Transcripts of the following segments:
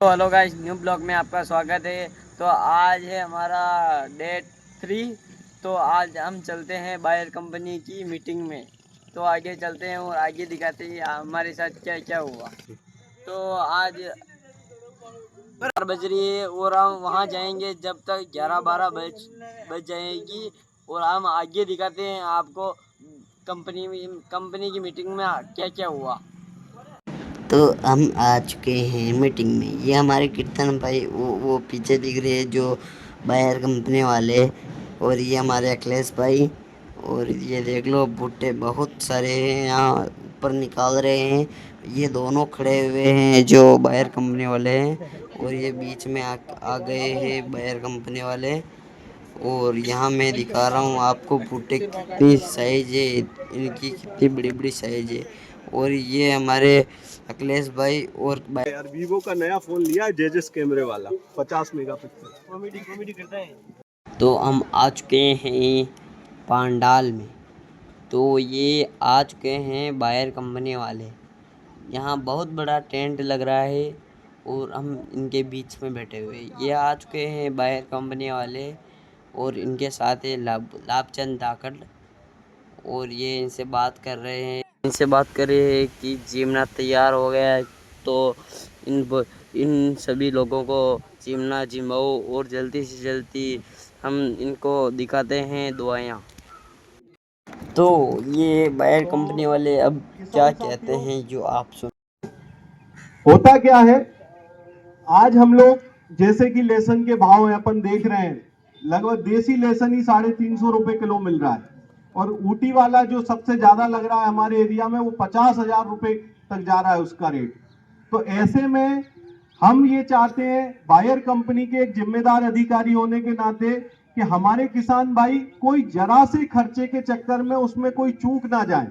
तो hello guys, new blog में आपका स्वागत है। तो आज है हमारा डे 3। तो आज हम चलते हैं बायर कंपनी की मीटिंग में। तो आगे चलते हैं और आगे दिखाते हैं हमारे साथ क्या क्या हुआ। तो आज 4 बज रही है और हम वहाँ जाएंगे जब तक 11-12 बज जाएगी। और हम आगे दिखाते हैं आपको कंपनी की मीटिंग में क्या क्या हुआ। तो हम आ चुके हैं मीटिंग में। ये हमारे कीर्तन भाई वो पीछे दिख रहे हैं जो बायर कंपनी वाले, और ये हमारे अखिलेश भाई। और ये देख लो भुट्टे बहुत सारे हैं यहाँ ऊपर निकाल रहे हैं। ये दोनों खड़े हुए हैं जो बायर कंपनी वाले हैं, और ये बीच में आ गए हैं बायर कंपनी वाले। और यहाँ मैं दिखा रहा हूँ आपको भुट्टे कितनी साइज है, इनकी कितनी बड़ी बड़ी साइज है। और ये हमारे अखिलेश भाई और यार वीवो का नया फोन लिया है जेजेस कैमरे वाला 50 मेगापिक्सल। कॉमेडी करता है। तो हम आ चुके हैं पांडाल में। तो ये आ चुके हैं बायर कंपनी वाले। यहाँ बहुत बड़ा टेंट लग रहा है और हम इनके बीच में बैठे हुए। ये आ चुके हैं बायर कंपनी वाले और इनके साथ है लाभचंद धाकड़। और ये इनसे बात कर रहे हैं कि जिमना तैयार हो गया है। तो इन सभी लोगों को जिमना जिमाओ और जल्दी से जल्दी हम इनको दिखाते हैं दुआएं। तो ये बायर कंपनी वाले अब क्या किसान कहते साथियों, हैं जो आप सुन। होता क्या है, आज हम लोग जैसे कि लेसन के भाव है अपन देख रहे हैं, लगभग देसी लेसन ही 350 रुपए किलो मिल रहा है। और ऊटी वाला जो सबसे ज्यादा लग रहा है हमारे एरिया में, वो 50,000 रुपए तक जा रहा है उसका रेट। तो ऐसे में हम ये चाहते हैं बायर कंपनी के एक जिम्मेदार अधिकारी होने के नाते कि हमारे किसान भाई कोई जरा से खर्चे के चक्कर में उसमें कोई चूक ना जाए।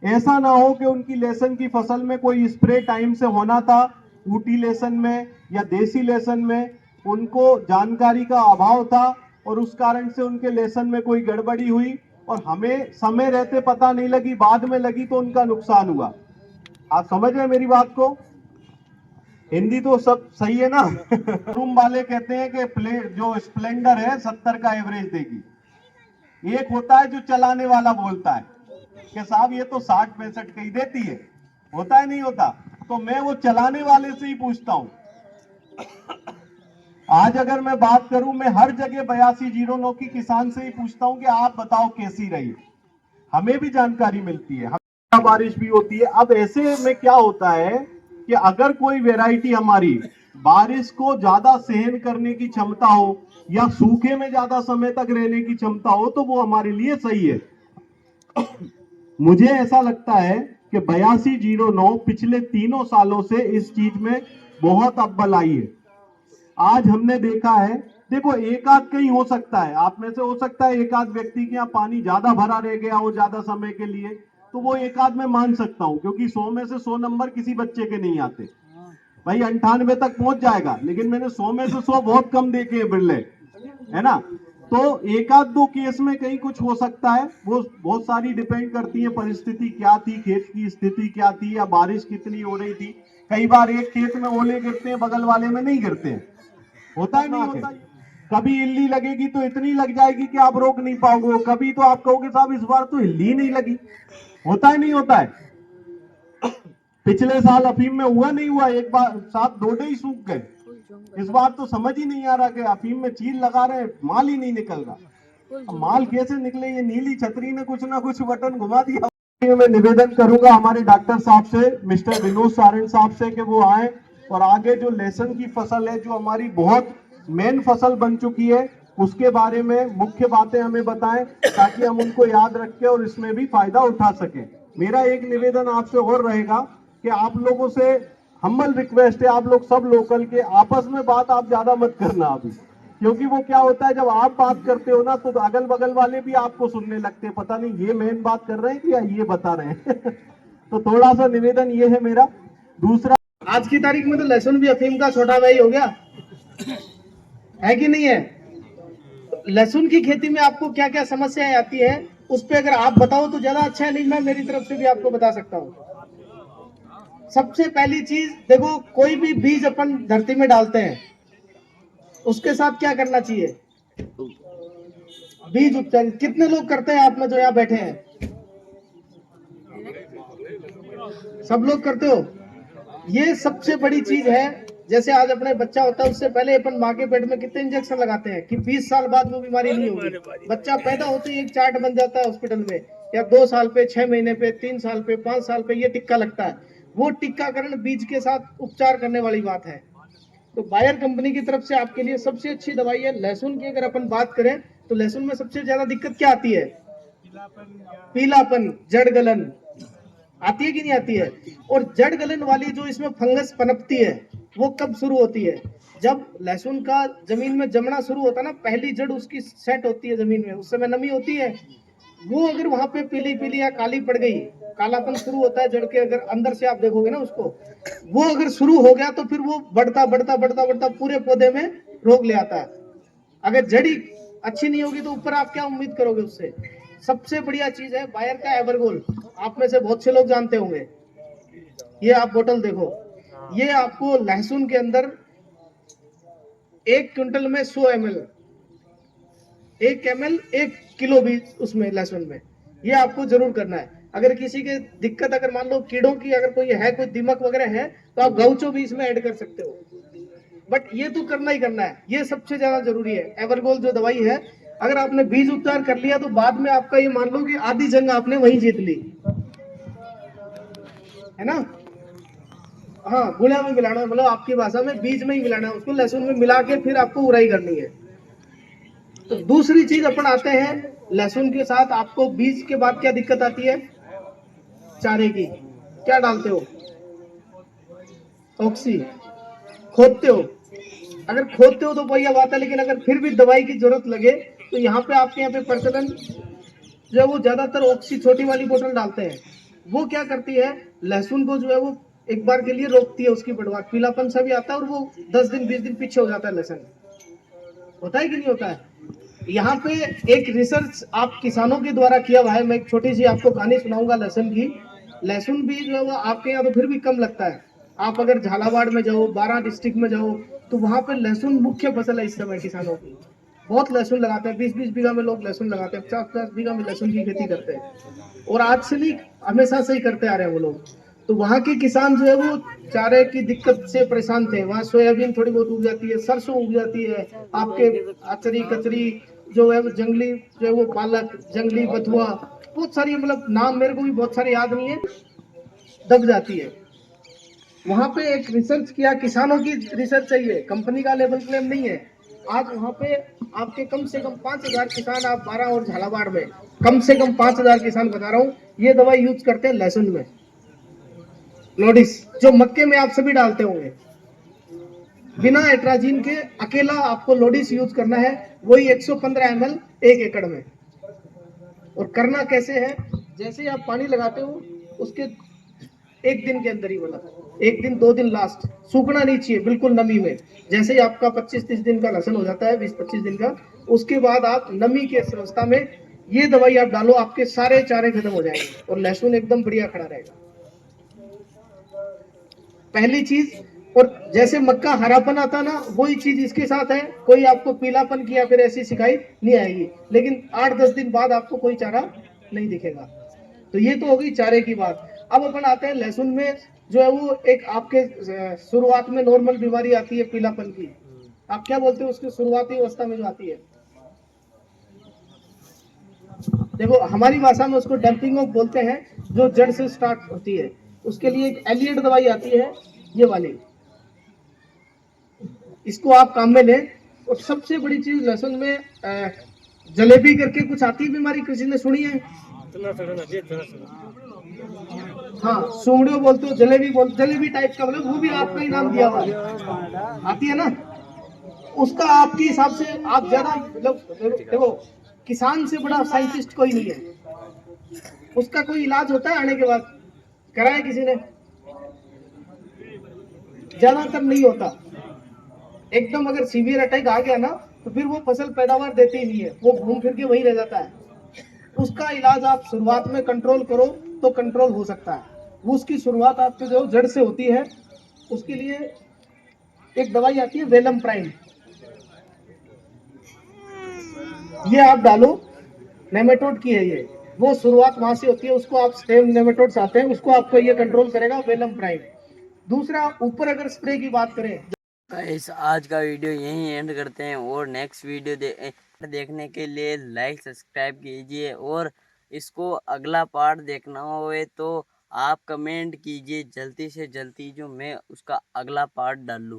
ऐसा ना हो कि उनकी लहसुन की फसल में कोई स्प्रे टाइम से होना था, ऊटी लहसुन में या देसी लहसुन में उनको जानकारी का अभाव था और उस कारण से उनके लहसुन में कोई गड़बड़ी हुई और हमें समय रहते पता नहीं लगी, बाद में लगी तो उनका नुकसान हुआ। आप समझ रहे हैं मेरी बात को? हिंदी तो सब सही है ना? रूम वाले कहते हैं कि जो स्प्लेंडर है 70 का एवरेज देगी। एक होता है जो चलाने वाला बोलता है कि साहब ये तो 60-65 का ही देती है। होता है नहीं होता? तो मैं वो चलाने वाले से ही पूछता हूं। आज अगर मैं बात करूं, मैं हर जगह 8209 की किसान से ही पूछता हूं कि आप बताओ कैसी रही। हमें भी जानकारी मिलती है, हमें बारिश भी होती है। अब ऐसे में क्या होता है कि अगर कोई वैरायटी हमारी बारिश को ज्यादा सहन करने की क्षमता हो या सूखे में ज्यादा समय तक रहने की क्षमता हो तो वो हमारे लिए सही है। मुझे ऐसा लगता है कि 8209 पिछले 3 सालों से इस चीज में बहुत अव्वल आई है। आज हमने देखा है, देखो एक आध कहीं हो सकता है, आप में से हो सकता है एक आध व्यक्ति के यहाँ पानी ज्यादा भरा रह गया हो ज्यादा समय के लिए, तो वो एक आध में मान सकता हूं, क्योंकि 100 में से 100 नंबर किसी बच्चे के नहीं आते। भाई 98 तक पहुंच जाएगा, लेकिन मैंने 100 में से 100 बहुत कम देखे हैं बिरले, है ना? तो एक आध दो केस में कहीं कुछ हो सकता है, वो बहुत सारी डिपेंड करती है परिस्थिति क्या थी, खेत की स्थिति क्या थी, या बारिश कितनी हो रही थी। कई बार एक खेत में ओले गिरते हैं, बगल वाले में नहीं गिरते हैं। होता है नहीं होता? कभी इल्ली लगेगी तो इतनी लग जाएगी कि आप रोक नहीं पाओगे, कभी तो आप कहोगे साहब इस बार तो इल्ली नहीं लगी। होता है नहीं होता है? पिछले साल अफीम में हुआ नहीं हुआ, एक बार साहब डोडे ही सूख गए। इस बार तो समझ ही नहीं आ रहा कि अफीम में चील लगा रहे, माल ही नहीं निकल रहा। अब माल कैसे निकले? ये नीली छतरी ने कुछ ना कुछ बटन घुमा दिया। मैं निवेदन करूंगा हमारे डॉक्टर साहब से, मिस्टर विनोद सारण साहब से, कि वो आए और आगे जो लहसुन की फसल है, जो हमारी बहुत मेन फसल बन चुकी है, उसके बारे में मुख्य बातें हमें बताएं ताकि हम उनको याद रखें और इसमें भी फायदा उठा सकें। मेरा एक निवेदन आपसे और रहेगा कि आप लोगों से हम्बल रिक्वेस्ट है, आप लोग सब लोकल के आपस में बात आप ज्यादा मत करना अभी, क्योंकि वो क्या होता है जब आप बात करते हो ना तो अगल बगल वाले भी आपको सुनने लगते हैं, पता नहीं ये मेन बात कर रहे हैं कि या ये बता रहे हैं। तो थोड़ा सा निवेदन ये है मेरा। दूसरा, आज की तारीख में तो लहसुन भी अफीम का छोटा भाई हो गया है कि नहीं है? लहसुन की खेती में आपको क्या क्या समस्याएं आती है, उस पर अगर आप बताओ तो ज्यादा अच्छा है, नहीं मैं मेरी तरफ से भी आपको बता सकता हूँ। सबसे पहली चीज देखो, कोई भी बीज अपन धरती में डालते हैं उसके साथ क्या करना चाहिए? बीज उपचार। कितने लोग करते हैं आप में जो यहाँ बैठे हैं? सब लोग करते हो? ये सबसे बड़ी चीज है। जैसे आज अपने बच्चा होता है, उससे पहले अपन माँ के पेट में कितने इंजेक्शन लगाते हैं कि 20 साल बाद वो बीमारी नहीं होगी। बच्चा पैदा होते ही एक चार्ट बन जाता है हॉस्पिटल में, या 2 साल पे, 6 महीने पे, 3 साल पे, 5 साल पे ये टिक्का लगता है। वो टीकाकरण बीज के साथ उपचार करने वाली बात है। तो बायर कंपनी की तरफ से आपके लिए सबसे अच्छी दवाई है लहसुन की। अगर अपन बात करें तो लहसुन में सबसे ज्यादा दिक्कत क्या आती है? पीलापन, जड़ गलन आती है कि नहीं आती है? और जड़ गलन वाली जो इसमें फंगस पनपती है वो कब शुरू होती है? जब लहसुन का जमीन में जमना शुरू होता है ना, पहली जड़ उसकी सेट होती है जमीन में, उस समय नमी होती है। वो अगर वहां पे पीली पीली या काली पड़ गई, कालापन शुरू होता है जड़ के, अगर अंदर से आप देखोगे ना उसको, वो अगर शुरू हो गया तो फिर वो बढ़ता बढ़ता बढ़ता बढ़ता पूरे पौधे में रोग ले आता है। अगर जड़ी अच्छी नहीं होगी तो ऊपर आप क्या उम्मीद करोगे उससे? सबसे बढ़िया चीज है बायर का एवरगोल्ड। आप में से बहुत से लोग जानते होंगे। ये आप बोतल देखो, ये आपको लहसुन के अंदर 1 क्विंटल में 100 ml, 1 ml 1 किलो भी उसमें लहसुन में, ये आपको जरूर करना है। अगर किसी के दिक्कत, अगर मान लो कीड़ों की अगर कोई है, कोई दिमक वगैरह है, तो आप गौचो भी इसमें ऐड कर सकते हो। बट ये तो करना ही करना है, ये सबसे ज्यादा जरूरी है। एवरगोल्ड जो दवाई है, अगर आपने बीज उपचार कर लिया तो बाद में आपका ये मान लो कि आधी जंग आपने वहीं जीत ली, है ना? हाँ, गुड़ा में मिलाना, मतलब आपकी भाषा में बीज में ही मिलाना है उसको, लहसुन में मिला के फिर आपको उड़ाई करनी है। तो दूसरी चीज अपन आते हैं लहसुन के साथ, आपको बीज के बाद क्या दिक्कत आती है? चारे की। क्या डालते हो? ऑक्सी। खोदते हो? अगर खोदते हो तो बढ़िया बात है, लेकिन अगर फिर भी दवाई की जरूरत लगे तो यहाँ पे आपके यहाँ पे प्रचलन जो है वो ज्यादातर ऑक्सी छोटी वाली बोतल डालते हैं। वो क्या करती है, लहसुन को जो है वो एक बार के लिए रोकती है, उसकी बढ़वाट, पीलापन सा भी आता है और वो 10 दिन 20 दिन पीछे हो जाता है लहसुन। होता है कि नहीं होता है? यहाँ पे एक रिसर्च आप किसानों के द्वारा किया हुआ है। मैं एक छोटी सी आपको कहानी सुनाऊंगा लहसुन की। लहसुन भी जो है वो आपके यहाँ तो फिर भी कम लगता है। आप अगर झालावाड़ में जाओ, 12 डिस्ट्रिक्ट में जाओ, तो वहां पे लहसुन मुख्य फसल है इस समय किसानों की। बहुत लहसुन लगाते हैं, 20-20 बीघा में लोग लहसुन लगाते हैं, 50-50 बीघा में लहसुन की खेती करते हैं। और आज से नहीं, हमेशा से ही करते आ रहे हैं वो लोग। तो वहाँ के किसान जो है वो चारे की दिक्कत से परेशान थे। वहाँ सोयाबीन थोड़ी बहुत उग जाती है, सरसों उग जाती है, आपके अचरी कचरी जो है वो जंगली जो है वो पालक, जंगली बथुआ, बहुत सारी, मतलब नाम मेरे को भी बहुत सारे याद नहीं है, दब जाती है। वहां पे एक रिसर्च किया, किसानों की रिसर्च चाहिए, कंपनी का लेवल क्लेम नहीं है। आज वहां पे आपके कम से कम 5000 किसान, आप 12 और झालावाड़ में कम से कम 5000 किसान बता रहा हूँ, ये दवाई यूज करते हैं लहसुन में। नोटिस जो मक्के में आप सभी डालते होंगे, बिना एट्राजीन के अकेला आपको लोडिस यूज करना है, वही 115 ml 1 एकड़ में। और करना कैसे है, जैसे आप पानी लगाते हो उसके 1 दिन के अंदर ही, मतलब 1 दिन 2 दिन लास्ट, सूखना नहीं चाहिए बिल्कुल नमी में। जैसे ही आपका 25-30 दिन का लहसुन हो जाता है, 20-25 दिन का, उसके बाद आप नमी के अवस्था में ये दवाई आप डालो, आपके सारे चारे खत्म हो जाएंगे और लहसुन एकदम बढ़िया खड़ा रहेगा। पहली चीज। और जैसे मक्का हरापन आता ना, वही चीज इसके साथ है। कोई आपको पीलापन की या फिर ऐसी शिकायत नहीं आएगी, लेकिन 8-10 दिन बाद आपको कोई चारा नहीं दिखेगा। तो ये तो होगी चारे की बात। अब अपन आते हैं लहसुन में जो है वो एक आपके शुरुआत में नॉर्मल बीमारी आती है पीलापन की। आप क्या बोलते हो उसकी शुरुआती अवस्था में जो आती है? देखो हमारी भाषा में उसको डंपिंग ऑफ बोलते हैं, जो जड़ से स्टार्ट होती है। उसके लिए एक एलिएट दवाई आती है, ये वाली, इसको आप काम में लें। और सबसे बड़ी चीज लहसुन में जलेबी करके कुछ आती है बीमारी, किसी ने सुनी है? हाँ, सुंगड़ियों बोलते हो, जलेबी बोलते, जलेबी टाइप का, मतलब वो भी आपका ही नाम दिया हुआ है, आती है ना? उसका आपके हिसाब से आप ज्यादा, मतलब देखो किसान से बड़ा साइंटिस्ट कोई नहीं है। उसका कोई इलाज होता है आने के बाद? कराया किसी ने? ज्यादातर नहीं होता। एकदम अगर सीवियर अटैक आ गया ना, तो फिर वो फसल पैदावार देती ही नहीं है, वो घूम फिर के वहीं रह जाता है। उसका इलाज आप शुरुआत में कंट्रोल करो तो कंट्रोल हो सकता है। वो उसकी शुरुआत आपके जो जड़ से होती है, उसके लिए एक दवाई आती है वेलम प्राइम, ये आप डालो, नेमेटोड की है ये, वो शुरुआत वहां से होती है, उसको आप स्टेम नेमेटोड्स आते हैं, उसको आपको ये कंट्रोल करेगा वेलम प्राइम। दूसरा, ऊपर अगर स्प्रे की बात करें, गाइस आज का वीडियो यहीं एंड करते हैं और नेक्स्ट वीडियो देखने के लिए लाइक सब्सक्राइब कीजिए और इसको अगला पार्ट देखना होए तो आप कमेंट कीजिए जल्दी से जल्दी जो मैं उसका अगला पार्ट डालूँ।